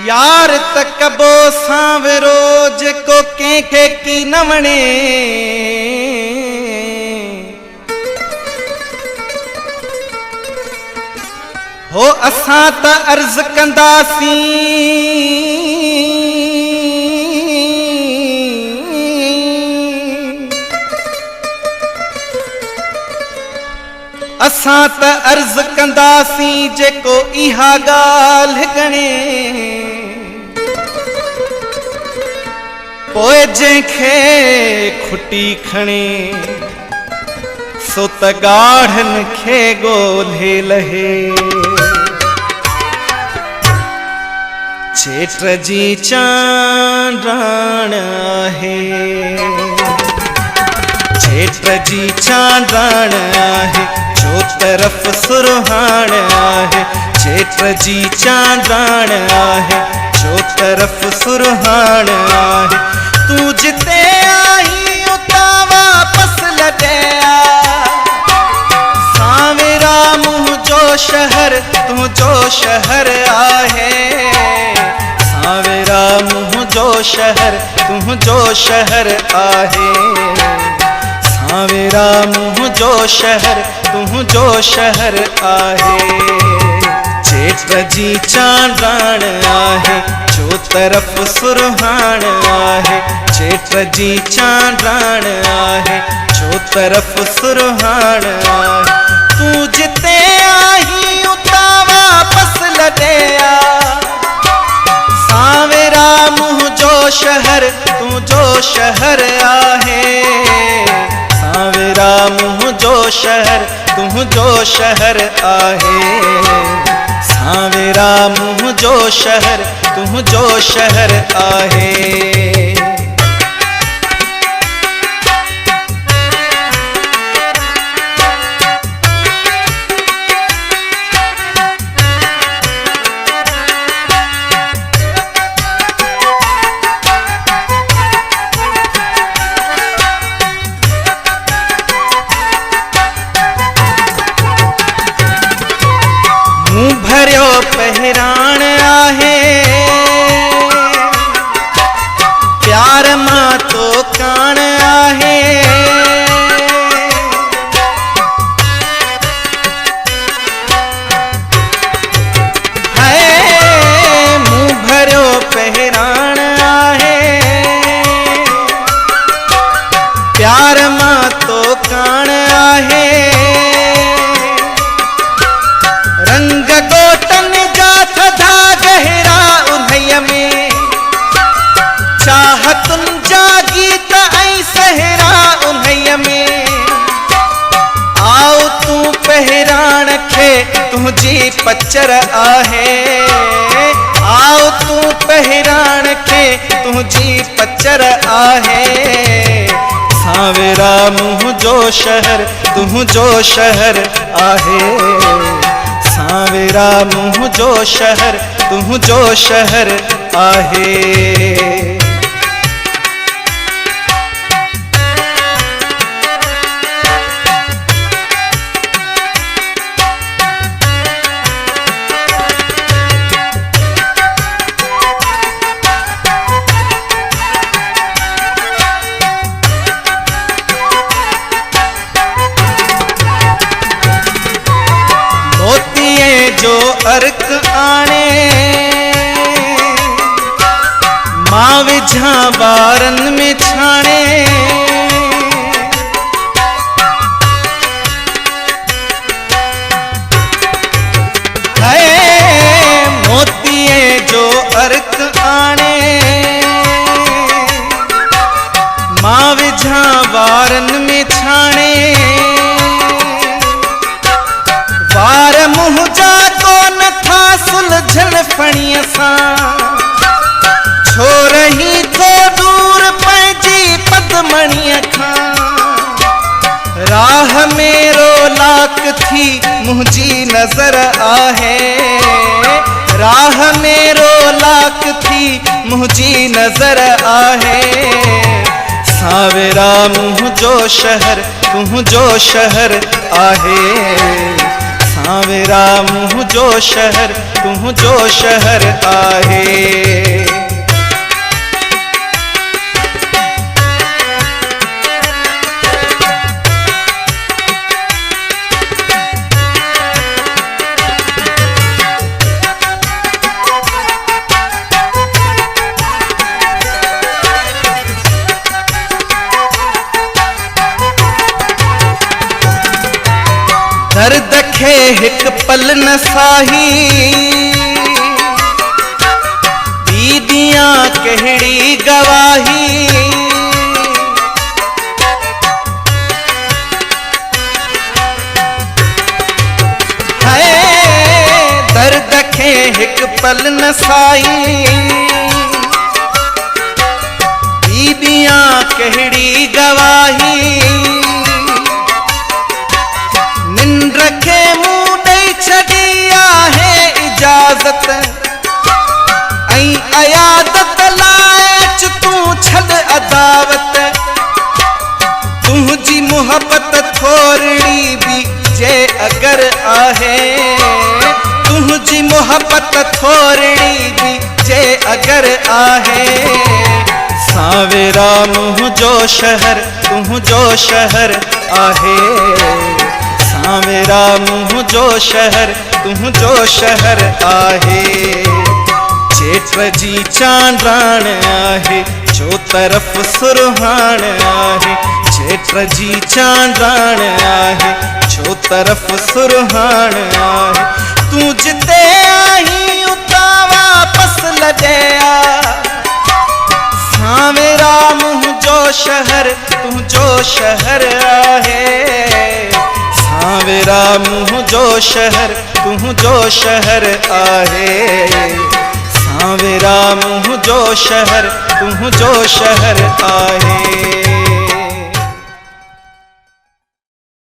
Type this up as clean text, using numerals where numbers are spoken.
यार तकबो सांवरो जेको कंहिंखे की न वणे, हो असां त अर्ज़ कंदासीं असां त अर्ज़ कंदासीं जेको इहा ॻाल्हि गणे, पोइ जंहिंखे खुटी खणे सो त गाढ़नि खे ॻोल्हे लहे। चेट जी चांडाण आहे, चेट जी चांडाण आहे, चो तरफ़ सुरहाण आहे। चेट जी चांडाण आहे, चो तरफ़ सुरहाण आहे। तू जिते आई उतां वापस लॾे आ, सावेरा मुंहिंजो शहर तुंहिंजो शहर आहे। सावेरा मुंहिंजो शहर तुंहिंजो शहर आहे। सावेरा मुंहिंजो शहर तुंहिंजो शहर आहे। चेट जी चांडाण आहे, चो तरफ़ सुरहाण आहे। चेट जी चांडाण आहे, चो तरफ़ सुरहाण आहे। तू जिते आई उतां वापस लॾे आ, सावेरा मुंहिंजो शहर तुंहिंजो शहर आहे। सावेरा मुंहिंजो शहर तुंहिंजो शहर आहे। सावेरा मुंहिंजो शहर तुंहिंजो शहर आहे। मुंह भरियो पहिराण आहे, प्यार मां तो कान आहे। हाय मुंह भरियो पहिराण आहे, प्यार मां तो कान आहे। रंग गोटन जा थधा गहरा उन्हईअ में, चाहतुन जा गीत ऐं सहरा उन्हईअ में। आओ तू पहिराण खे तुंहिंजी पचर आहे। आओ तू पहिराण खे तुंहिंजी पचर आहे। सावेरा मुंहिंजो शहर तुंहिंजो शहर आहे। सावेरा मुंहिंजो शहर तुंहिंजो शहर आहे। जो अर्क आणे मां विझां ॿारनि में छाणे। हाय मोतीअ जो अर्क आणे मां विझां ॿारनि में छाणे। वार मुंहिंजा कोन था सुलझन फणीअ सां, छो रही थो दूर पंहिंजी पदमणीअ खां। राह में रोलाक थी मुंहिंजी नज़र आहे। राह में रोलाक थी मुंहिंजी नज़र आहे। सावेरा मुंहिंजो शहर तुंहिंजो शहर आहे। सावेरा मुंहिंजो शहर तू जो शहर आहे। दर्द खे हिक पल न साही, दीदियां कहिड़ी गवाही। हाय दर्द खे हिक पल न साही, दीदियां कहिड़ी गवाही। रखे मुंह ॾेई छॾी आहे इजाज़त, ऐं अयादत लाइ अच तूं छॾ अदावत। तुंहिंजी मुहबत थोरड़ी बि जे अगरि आहे, तुंहिंजी मुहबत थोरड़ी बि जे अगरि आहे। सावेरा मुंहिंजो शहर तुंहिंजो शहर आहे। सावेरा मुंहिंजो शहर तुंहिंजो शहर आहे। चेट जी चांडाण आहे, जो तरफ़ सुरहाण आहे। चेट जी चांडाण आहे, जो तरफ़ सुरहाण आहे। तूं जिते आहीं उतां वापस लॾे आ। सावेरा मुंहिंजो शहर तुंहिंजो शहर आहे। सावेरा मुंहिंजो शहर तुंहिंजो शहर आहे। सावेरा मुंहिंजो शहर तुंहिंजो शहर आहे।